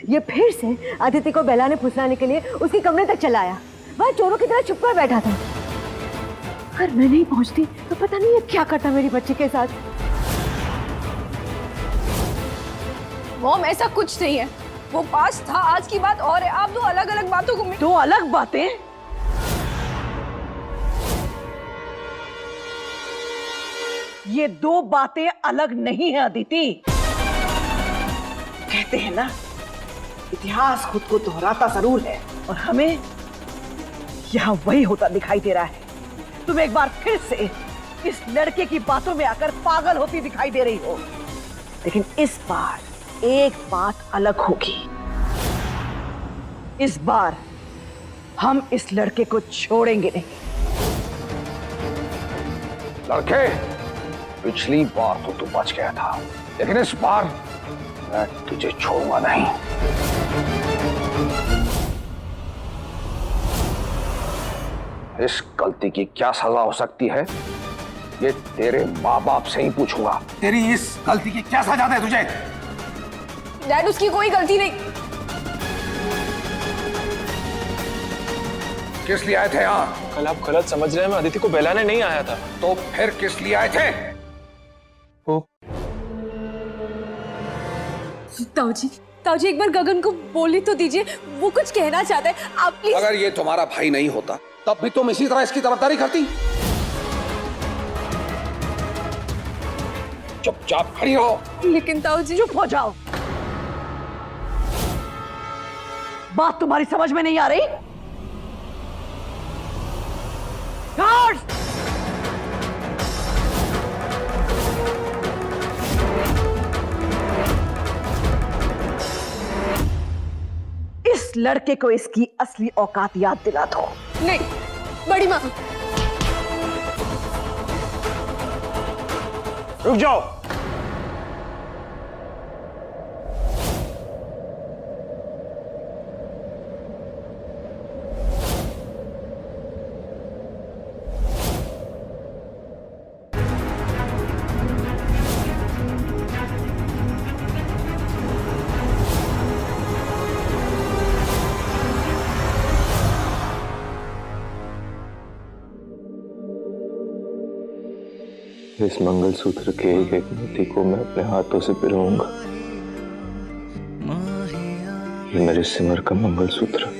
ये फिर से अदिति को बहलाने फुसलाने के लिए उसके कमरे तक चला आया। वह चोरों की तरह छुप कर बैठा था। अगर मैं नहीं पहुंचती तो पता नहीं ये क्या करता मेरी बच्ची के साथ। मॉम ऐसा कुछ नहीं है, वो पास था, आज की बात और है। आप दो अलग अलग बातों को दो अलग बातें? ये दो बातें अलग नहीं है अदिति। कहते हैं ना, इतिहास खुद को दोहराता जरूर है और हमें यहां वही होता दिखाई दे रहा है। तुम एक बार फिर से इस लड़के की बातों में आकर पागल होती दिखाई दे रही हो। लेकिन इस बार एक बात अलग होगी। इस बार हम इस लड़के को छोड़ेंगे नहीं। लड़के, पिछली बार तो तू बच गया था, लेकिन इस बार मैं तुझे छोड़ूंगा नहीं। इस गलती की क्या सजा हो सकती है, ये तेरे माँ बाप से ही पूछूंगा। तेरी इस गलती की क्या सजा दे तुझे? डैड, उसकी कोई गलती नहीं। किस लिए आए थे यहाँ? कल आप गलत समझ रहे हैं, मैं अदिति को बहलाने नहीं आया था। तो फिर किस लिए आए थे? ताऊ जी एक बार गगन को बोली तो दीजिए, वो कुछ कहना चाहता है, आप प्लीज। अगर ये तुम्हारा भाई नहीं होता तब भी तुम इसी तरह इसकी तरफदारी करती। चुपचाप खड़ी हो। लेकिन ताऊ जी। चुप हो जाओ। बात तुम्हारी समझ में नहीं आ रही? गार्ड्स! इस लड़के को इसकी असली औकात याद दिला दो। नहीं, बड़ी माँ। रुक जाओ। इस मंगलसूत्र के एक एक मोती को मैं अपने हाथों से पिरोऊंगा। ये मेरे सिमर का मंगलसूत्र।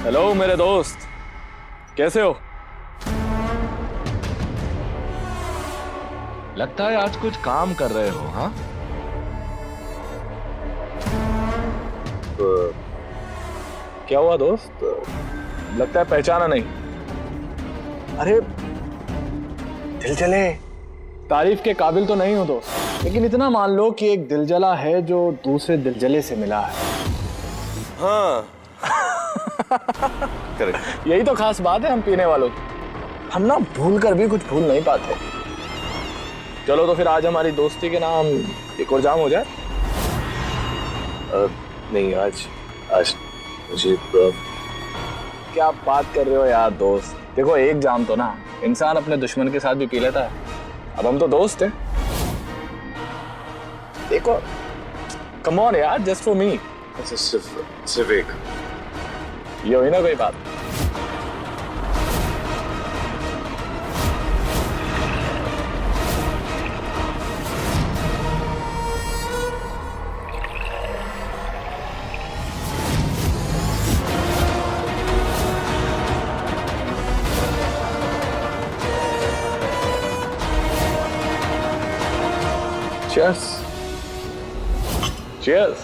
हेलो मेरे दोस्त, कैसे हो? लगता है आज कुछ काम कर रहे हो, हाँ? क्या हुआ दोस्त? लगता है पहचाना नहीं। अरे दिलजले, तारीफ के काबिल तो नहीं हो दोस्त, लेकिन इतना मान लो कि एक दिलजला है जो दूसरे दिलजले से मिला है। हाँ यही तो खास बात है हम पीने वालों की, हम ना भूल कर भी कुछ भूल नहीं पाते। चलो तो फिर आज हमारी दोस्ती के नाम एक और जाम हो जाए। नहीं, आज मुझे क्या बात कर रहे हो यार दोस्त? देखो एक जाम तो ना इंसान अपने दुश्मन के साथ भी पी लेता है। अब हम तो दोस्त हैं। देखो कम ऑन यार, जस्ट फॉर मी। सिर्फ एक ये हुई ना कोई बात। Cheers. Cheers.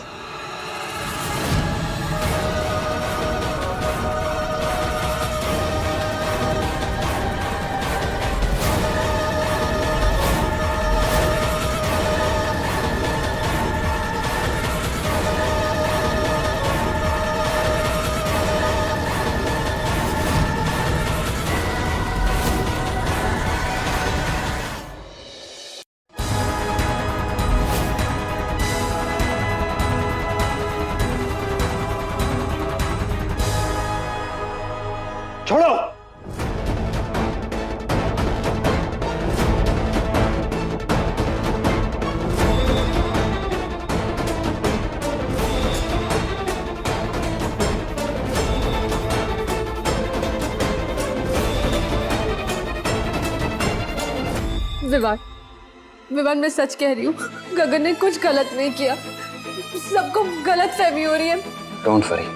विवान मैं सच कह रही हूँ, गगन ने कुछ गलत नहीं किया। सबको गलत फहमी हो रही है। डोंट वरी,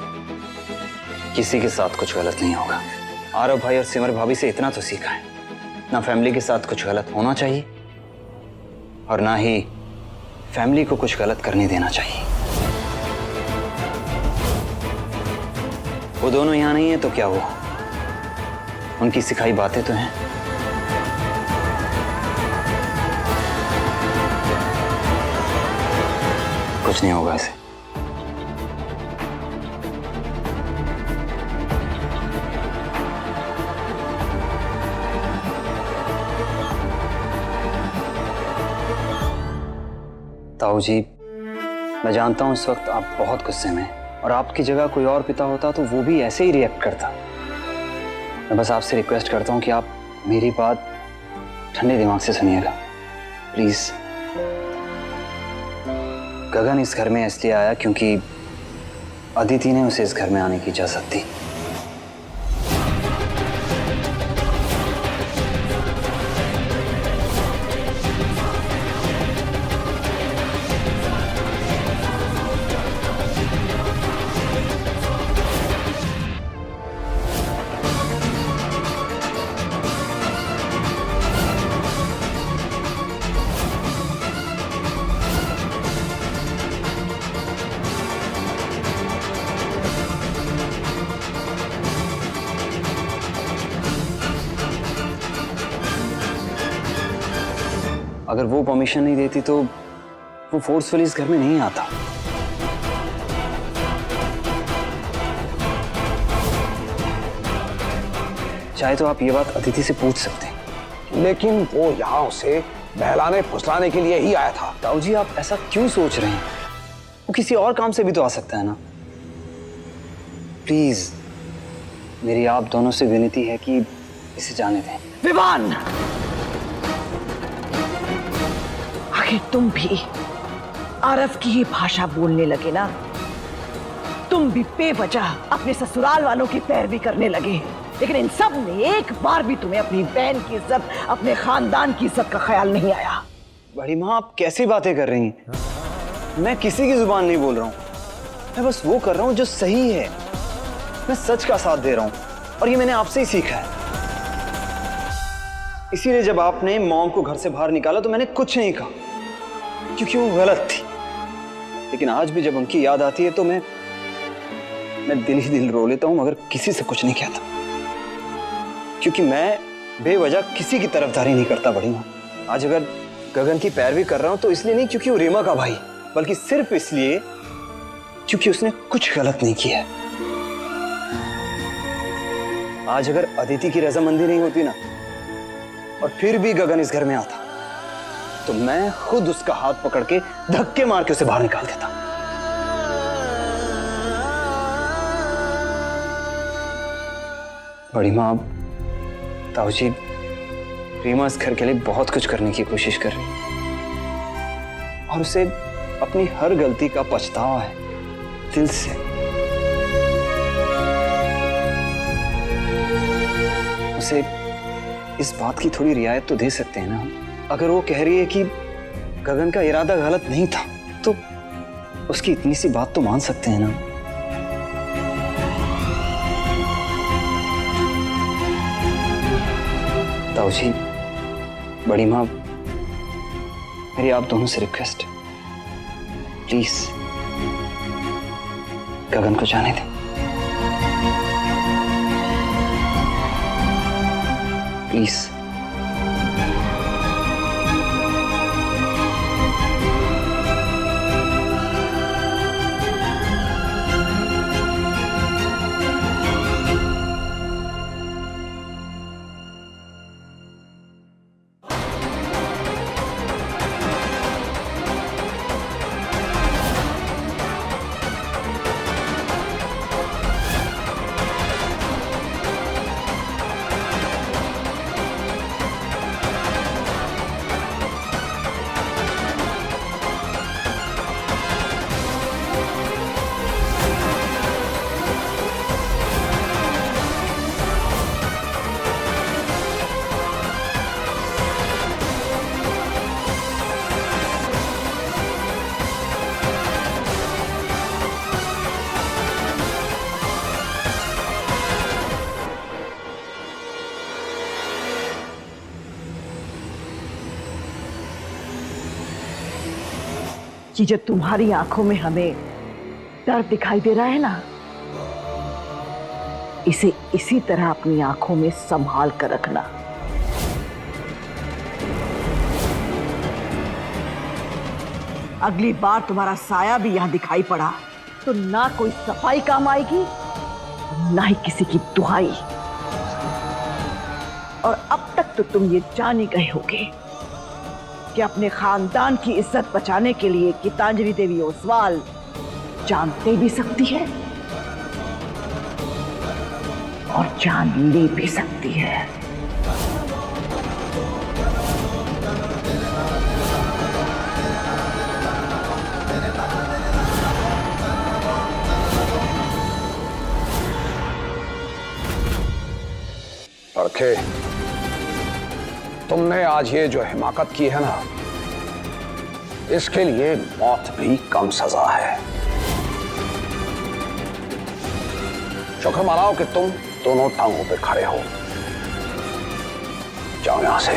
किसी के साथ कुछ गलत नहीं होगा। आरव भाई और सिमर भाभी से इतना तो सीखा है, ना फैमिली के साथ कुछ गलत होना चाहिए और ना ही फैमिली को कुछ गलत करने देना चाहिए। वो दोनों यहाँ नहीं है तो क्या हुआ, उनकी सिखाई बातें तो हैं। कुछ नहीं होगा ऐसे। ताऊ जी, मैं जानता हूं इस वक्त आप बहुत गुस्से में हैं और आपकी जगह कोई और पिता होता तो वो भी ऐसे ही रिएक्ट करता। मैं बस आपसे रिक्वेस्ट करता हूं कि आप मेरी बात ठंडे दिमाग से सुनिएगा प्लीज। गगन इस घर में इसलिए आया क्योंकि अदिति ने उसे इस घर में आने की इजाजत दी। अगर वो परमिशन नहीं देती तो वो फोर्सफुली इस घर में नहीं आता। चाहे तो आप ये बात अदिति से पूछ सकते हैं। लेकिन वो यहाँ उसे बहलाने फुसलाने के लिए ही आया था। ताऊ जी, आप ऐसा क्यों सोच रहे हैं? वो किसी और काम से भी तो आ सकता है ना। प्लीज मेरी आप दोनों से विनती है कि इसे जाने दें। विवान, आखिर तुम भी आरव की ही भाषा बोलने लगे ना। तुम भी बेवजह अपने ससुराल वालों की पैरवी करने लगे, लेकिन इन सब में एक बार भी तुम्हें अपनी बहन की इज्जत, अपने खानदान की इज्जत का ख्याल नहीं आया। बड़ी माँ, आप कैसी बातें कर रही हैं? मैं किसी की जुबान नहीं बोल रहा हूँ, मैं बस वो कर रहा हूँ जो सही है। मैं सच का साथ दे रहा हूँ और ये मैंने आपसे ही सीखा है। इसीलिए जब आपने मॉम को घर से बाहर निकाला तो मैंने कुछ नहीं कहा, क्योंकि वो गलत थी। लेकिन आज भी जब उनकी याद आती है तो मैं दिल ही दिल रो लेता हूं, मगर किसी से कुछ नहीं कहता, क्योंकि मैं बेवजह किसी की तरफदारी नहीं करता। बड़ी मां, आज अगर गगन की पैरवी कर रहा हूं तो इसलिए नहीं क्योंकि वो रीमा का भाई, बल्कि सिर्फ इसलिए क्योंकि उसने कुछ गलत नहीं किया। आज अगर अदिति की रजामंदी नहीं होती ना, और फिर भी गगन इस घर में आता, तो मैं खुद उसका हाथ पकड़ के धक्के मार के उसे बाहर निकाल देता। बड़ी मां, ताऊ जी, रीमा इस घर के लिए बहुत कुछ करने की कोशिश कर रही है और उसे अपनी हर गलती का पछतावा है दिल से। उसे इस बात की थोड़ी रियायत तो दे सकते हैं ना। अगर वो कह रही है कि गगन का इरादा गलत नहीं था तो उसकी इतनी सी बात तो मान सकते हैं ना। ताऊ जी, बड़ी मां, मेरी आप दोनों से रिक्वेस्ट है, प्लीज गगन को जाने दें। प्लीज। कि जो तुम्हारी आंखों में हमें डर दिखाई दे रहा है ना, इसे इसी तरह अपनी आंखों में संभाल कर रखना। अगली बार तुम्हारा साया भी यहां दिखाई पड़ा तो ना कोई सफाई काम आएगी, ना ही किसी की दुहाई। और अब तक तो तुम ये जान ही गए होगे कि अपने खानदान की इज्जत बचाने के लिए गीतांजलि देवी ओसवाल जान दे भी सकती है और जान ले भी सकती है। परखे, तुमने आज ये जो हिमाकत की है ना, इसके लिए मौत भी कम सजा है। शुक्र मनाओ कि तुम दोनों टांगों पे खड़े हो। जाओ यहां से,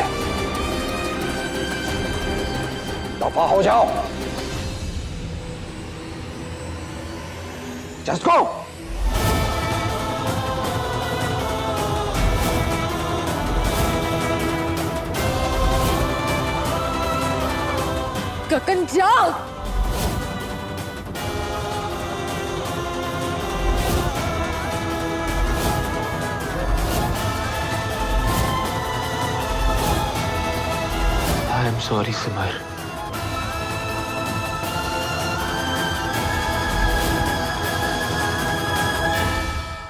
दफा हो जाओ। Just go. गगन जाओ। I am sorry Simar.